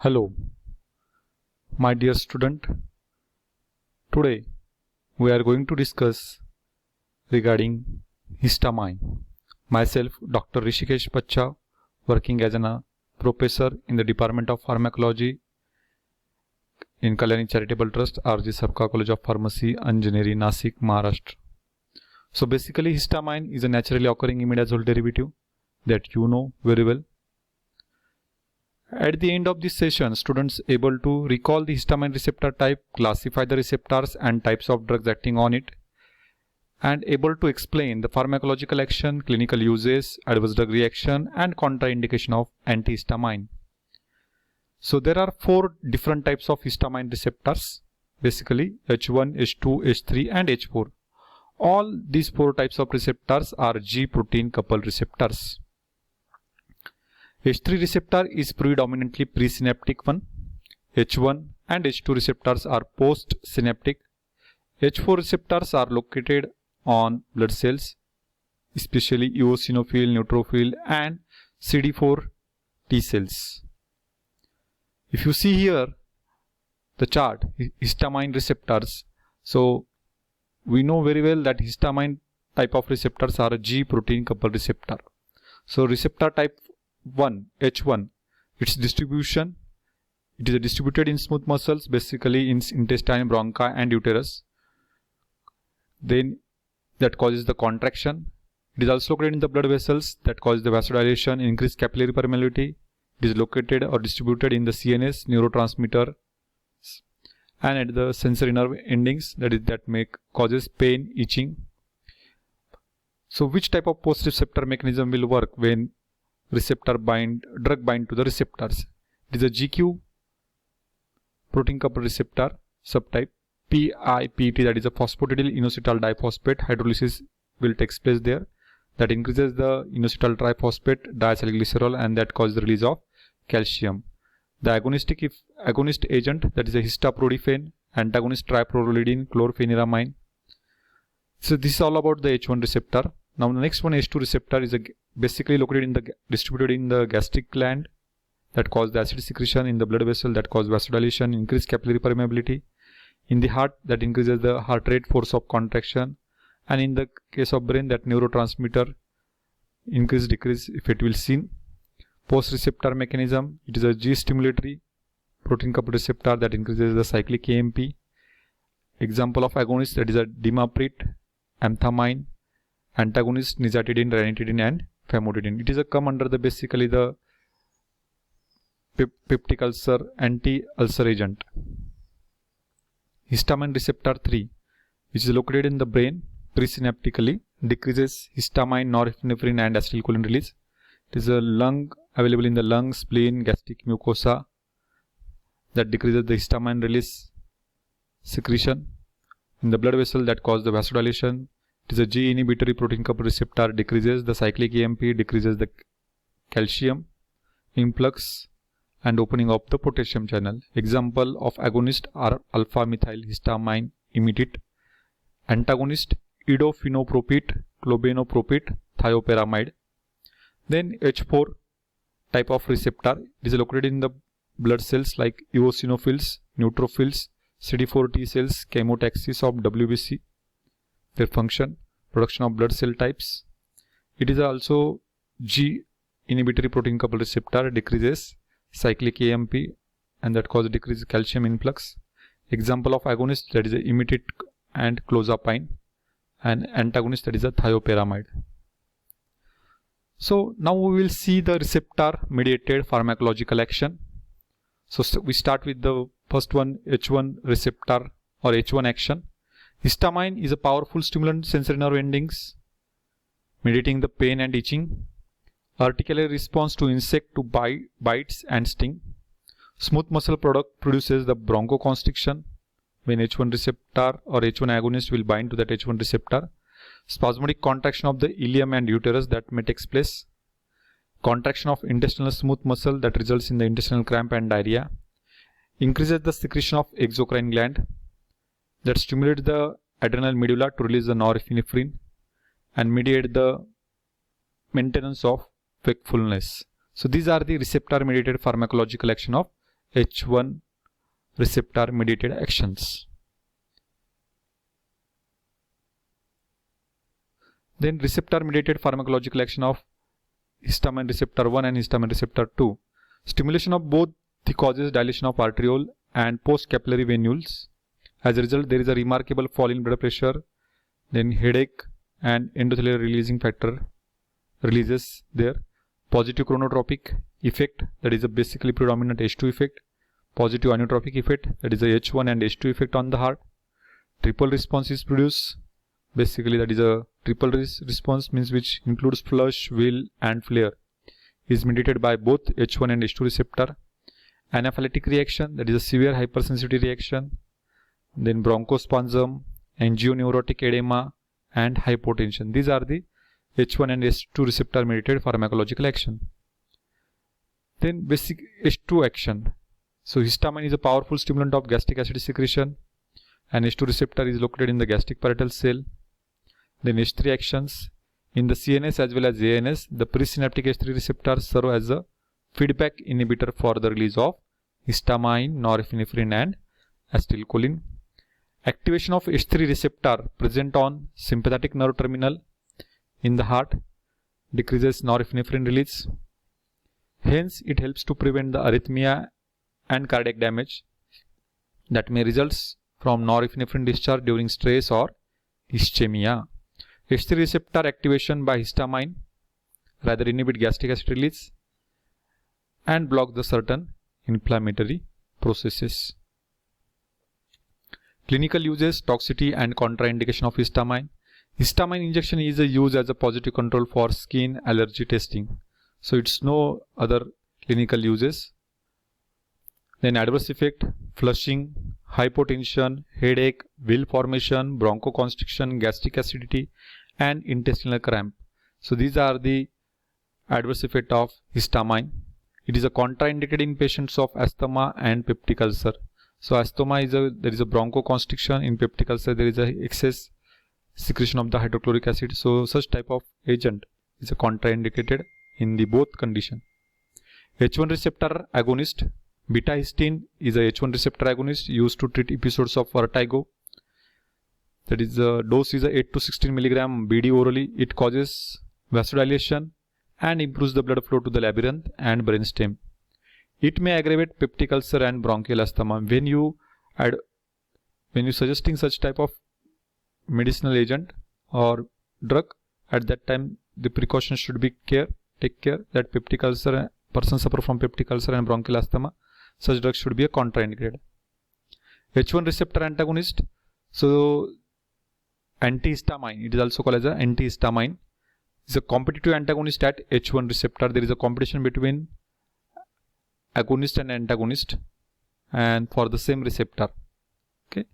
Hello, my dear student. Today we are going to discuss regarding histamine. Myself, Dr. Rishikesh Pacha, working as a professor in the Department of Pharmacology in Kalyani Charitable Trust, R.G. Sabka College of Pharmacy, Anjaneri, Nasik, Maharashtra. So basically, histamine is a naturally occurring imidazole derivative that you know very well. At the end of this session, students able to recall the histamine receptor type, classify the receptors and types of drugs acting on it, and able to explain the pharmacological action, clinical uses, adverse drug reaction and contraindication of antihistamine. So there are four different types of histamine receptors, basically H1, H2, H3 and H4. All these four types of receptors are G protein coupled receptors. H3 receptor is predominantly presynaptic one. H1 and H2 receptors are postsynaptic. H4 receptors are located on blood cells, especially eosinophil, neutrophil and CD4 T cells. If you see here the chart, histamine receptors, so we know very well that histamine type of receptors are a G protein coupled receptor. So receptor type 1, H1, its distribution, it is distributed in smooth muscles, basically in intestine, bronchi and uterus. Then that causes the contraction. It is also located in the blood vessels, that causes the vasodilation, increased capillary permeability. It is located or distributed in the CNS, neurotransmitter, and at the sensory nerve endings, that causes pain, itching. So which type of post receptor mechanism will work when drug bind to the receptors? It is a GQ protein coupled receptor subtype. PIPT, that is a phosphatidyl inositol diphosphate hydrolysis will take place there. That increases the inositol triphosphate diacylglycerol and that causes the release of calcium. The agonist agent, that is a histoprodiphene, antagonist triprolidine, chlorpheniramine. So this is all about the H1 receptor. Now the next one, H2 receptor, is basically located distributed in the gastric gland, that cause the acid secretion, in the blood vessel, that cause vasodilation, increased capillary permeability, in the heart, that increases the heart rate, force of contraction, and in the case of brain, that neurotransmitter increase decrease if it will seen. Post receptor mechanism, it is a G stimulatory protein coupled receptor that increases the cyclic AMP. Example of agonist, that is a dimaprit, amphetamine, antagonist nizatidine, ranitidine and famotidine. It is come under the basically the peptic ulcer, anti-ulcer agent. Histamine receptor 3, which is located in the brain presynaptically, decreases histamine, norepinephrine and acetylcholine release. It is available in the lung, spleen, gastric mucosa, that decreases the histamine release secretion. In the blood vessel, that causes the vasodilation. It is a G inhibitory protein coupled receptor, decreases the cyclic AMP, decreases the calcium influx and opening of the potassium channel. Example of agonist are alpha methyl histamine imitate, antagonist idofenopropate, clobenopropate, thiopyramide. Then H4 type of receptor, it is located in the blood cells like eosinophils, neutrophils, CD4 T cells, chemotaxis of WBC. Their function, production of blood cell types. It is also G inhibitory protein coupled receptor, decreases cyclic AMP and that causes decreased calcium influx. Example of agonist, that is a imitate and clozapine, and antagonist, that is a thiopyramide. So now we will see the receptor mediated pharmacological action. So we start with the first one, H1 receptor or H1 action. Histamine is a powerful stimulant sensory nerve endings, mediating the pain and itching. Articular response to insect to bites and sting. Smooth muscle product produces the bronchoconstriction when H1 receptor or H1 agonist will bind to that H1 receptor. Spasmodic contraction of the ileum and uterus that may take place. Contraction of intestinal smooth muscle that results in the intestinal cramp and diarrhea. Increases the secretion of exocrine gland that stimulates the adrenal medulla to release the norepinephrine and mediate the maintenance of wakefulness. So these are the receptor mediated pharmacological action of H1 receptor mediated actions. Then receptor mediated pharmacological action of histamine receptor 1 and histamine receptor 2. Stimulation of both the causes dilation of arteriole and post-capillary venules. As a result, there is a remarkable fall in blood pressure, then headache and endothelial releasing factor releases there. Positive chronotropic effect, that is a basically predominant H2 effect. Positive inotropic effect, that is a H1 and H2 effect on the heart. Triple response is produced. Basically that is a triple response, means which includes flush, wheal and flare, is mediated by both H1 and H2 receptor. Anaphylactic reaction, that is a severe hypersensitivity reaction. Then bronchospasm, angioneurotic edema and hypotension. These are the H1 and H2 receptor mediated pharmacological action. Then basic H2 action. So histamine is a powerful stimulant of gastric acid secretion, and H2 receptor is located in the gastric parietal cell. Then H3 actions. In the CNS as well as ANS, the presynaptic H3 receptors serve as a feedback inhibitor for the release of histamine, norepinephrine and acetylcholine. Activation of H3 receptor present on sympathetic nerve terminal in the heart decreases norepinephrine release. Hence, it helps to prevent the arrhythmia and cardiac damage that may result from norepinephrine discharge during stress or ischemia. H3 receptor activation by histamine rather inhibit gastric acid release and block the certain inflammatory processes. Clinical uses, toxicity and contraindication of histamine. Histamine injection is used as a positive control for skin allergy testing. So it's no other clinical uses. Then adverse effect, flushing, hypotension, headache, wheal formation, bronchoconstriction, gastric acidity and intestinal cramp. So these are the adverse effect of histamine. It is a contraindicated in patients of asthma and peptic ulcer. So asthma is there is a bronchoconstriction. In peptic ulcer there is a excess secretion of the hydrochloric acid. So such type of agent is a contraindicated in the both condition. H1 receptor agonist. Beta histine is a H1 receptor agonist used to treat episodes of vertigo. That is the dose is a 8 to 16 mg BD orally. It causes vasodilation and improves the blood flow to the labyrinth and brainstem. It may aggravate peptic ulcer and bronchial asthma. When you suggesting such type of medicinal agent or drug, at that time the precautions should be take care that peptic ulcer, person suffer from peptic ulcer and bronchial asthma, such drugs should be a contraindicated. H1 receptor antagonist. So antihistamine, it is also called as a antihistamine. It's a competitive antagonist at H1 receptor. There is a competition between agonist and antagonist and for the same receptor. Okay,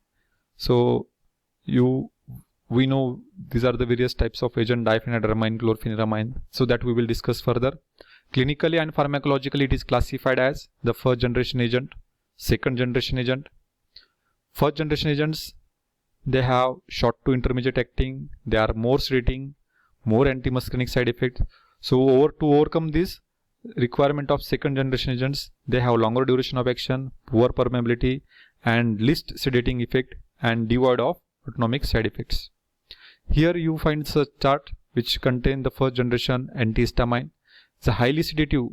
so we know these are the various types of agent, diphenhydramine, chlorpheniramine, so that we will discuss further. Clinically and pharmacologically it is classified as the first generation agent, second generation agent. First generation agents, they have short to intermediate acting, they are more sedating, more antimuscarinic side effects. So to overcome this requirement of second generation agents, they have longer duration of action, poor permeability and least sedating effect and devoid of autonomic side effects. Here you find such chart which contain the first generation antihistamine. The highly sedative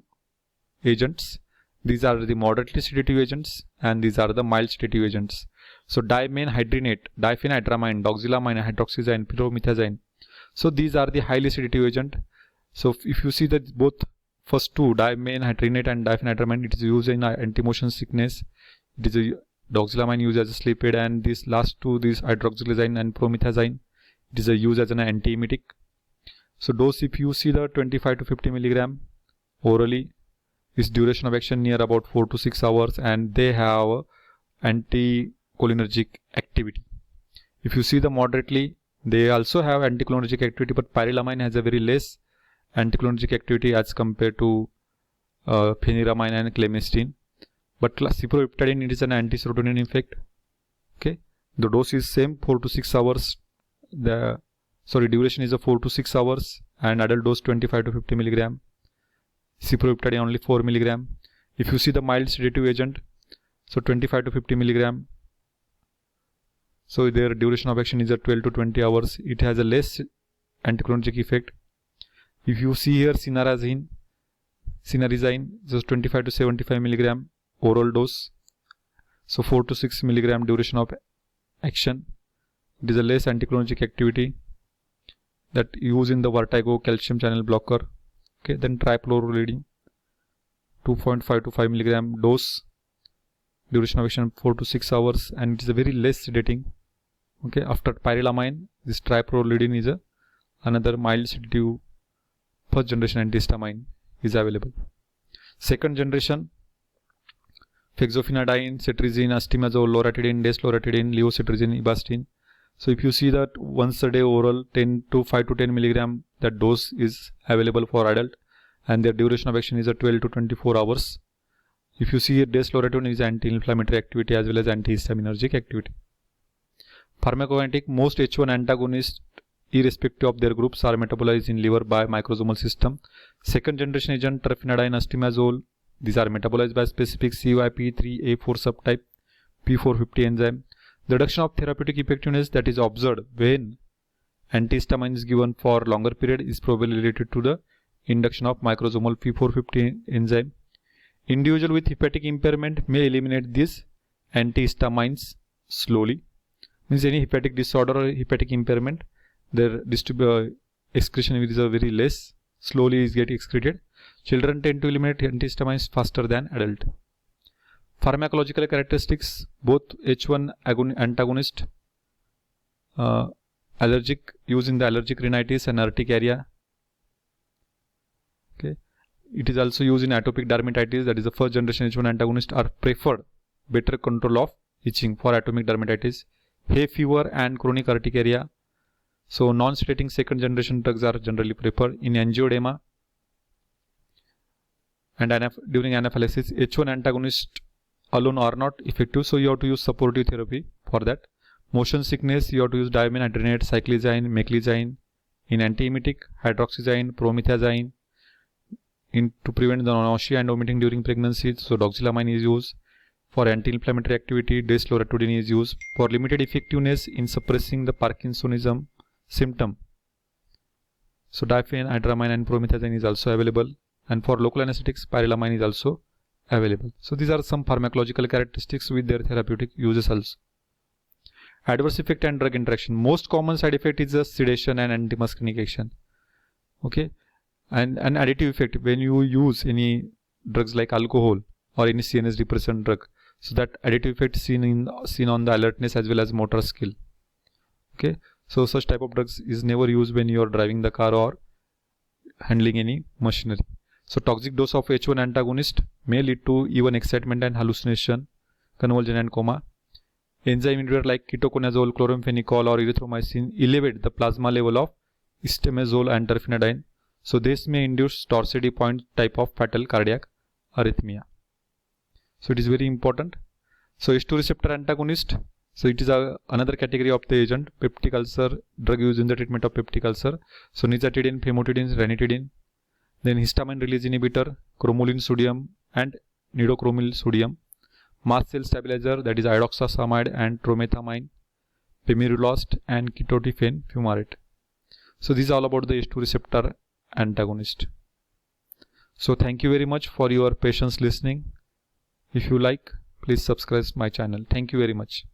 agents, these are the moderately sedative agents and these are the mild sedative agents. So dimenhydrinate, diphenhydramine, doxylamine, hydroxyzine, pyromethazine. So these are the highly sedative agent. So if you see that both first two, dimenhydrinate and diphenhydramine, it is used in anti-motion sickness. It is a doxylamine used as a sleep aid, and these last two, this hydroxyzine and promethazine, it is a used as an antiemetic. So dose, if you see the 25 to 50 mg orally, its duration of action near about 4 to 6 hours and they have anticholinergic activity. If you see the moderately, they also have anticholinergic activity, but pyrilamine has a very less anticholinergic activity as compared to pheniramine and clemistine. But ciprofloxacin, it is an anti-serotonin effect. Okay, the dose is same, 4 to 6 hours. Duration is a 4 to 6 hours and adult dose 25 to 50 mg. Ciprofloxacin only 4 mg. If you see the mild sedative agent, So 25 to 50 milligram. So their duration of action is 12 to 20 hours. It has a less anticholinergic effect. If you see here cinnarizine, just 25 to 75 milligram oral dose. So 4 to 6 milligram duration of action. It is a less anticholinergic activity that used in the vertigo calcium channel blocker. Okay, then trifluorolidine, 2.5 to 5 milligram dose, duration of action 4 to 6 hours, and it is a very less sedating. Okay, after pyrilamine, this trifluorolidine is another mild sedative first generation antihistamine is available. Second generation, fexofenadine, cetirizine, estimazole, loratadine, desloratadine, levocetirizine, avastin. So if you see that once a day oral 5 to 10 milligram, that dose is available for adult, and their duration of action is 12 to 24 hours. If you see here, desloratadine is anti-inflammatory activity as well as antihistaminergic activity. Pharmacokinetic, most H1 antagonists, irrespective of their groups, are metabolized in liver by microsomal system. Second generation agent, terfenadine, estimazole, these are metabolized by specific CYP3A4 subtype P450 enzyme. The reduction of therapeutic effectiveness that is observed when antihistamine is given for longer period is probably related to the induction of microsomal P450 enzyme. Individual with hepatic impairment may eliminate these antihistamines slowly. Means any hepatic disorder or hepatic impairment, their excretion is very less, slowly is getting excreted. Children tend to eliminate antihistamines faster than adult. Pharmacological characteristics, both H1 antagonist, allergic, used in the allergic rhinitis and urticaria. Okay, it is also used in atopic dermatitis, that is the first generation H1 antagonist are preferred, better control of itching for atopic dermatitis, hay fever and chronic urticaria. So non-sedating second generation drugs are generally preferred in angioedema and during anaphylaxis. H1 antagonist alone are not effective, so you have to use supportive therapy for that. Motion sickness, you have to use diamine adrenate, cyclizine, meclizine. In antiemetic, hydroxyzine, promethazine. To prevent the nausea and vomiting during pregnancy, so doxylamine is used. For anti-inflammatory activity, desloratadine is used. For limited effectiveness in suppressing the Parkinsonism symptom, so diphenhydramine and promethazine is also available. And for local anesthetics, pyrilamine is also available. So these are some pharmacological characteristics with their therapeutic uses also. Adverse effect and drug interaction. Most common side effect is the sedation and antimuscarinic action. Okay, and an additive effect when you use any drugs like alcohol or any CNS depressant drug. So that additive effect seen on the alertness as well as motor skill. Okay, so such type of drugs is never used when you are driving the car or handling any machinery. So toxic dose of H1 antagonist may lead to even excitement and hallucination, convulsion and coma. Enzyme inhibitor like ketoconazole, chloramphenicol or erythromycin elevate the plasma level of estimazole and terfenadine. So this may induce Torsady point type of fatal cardiac arrhythmia. So it is very important. So H2 receptor antagonist. So it is another category of the agent, peptic ulcer, drug used in the treatment of peptic ulcer. So nizatidine, famotidine, ranitidine. Then histamine release inhibitor, cromolyn sodium and nidocromyl sodium. Mast cell stabilizer, that is iodoxasamide and tromethamine, pemirulost and ketotifen fumarate. So this is all about the H2 receptor antagonist. So thank you very much for your patience listening. If you like, please subscribe my channel. Thank you very much.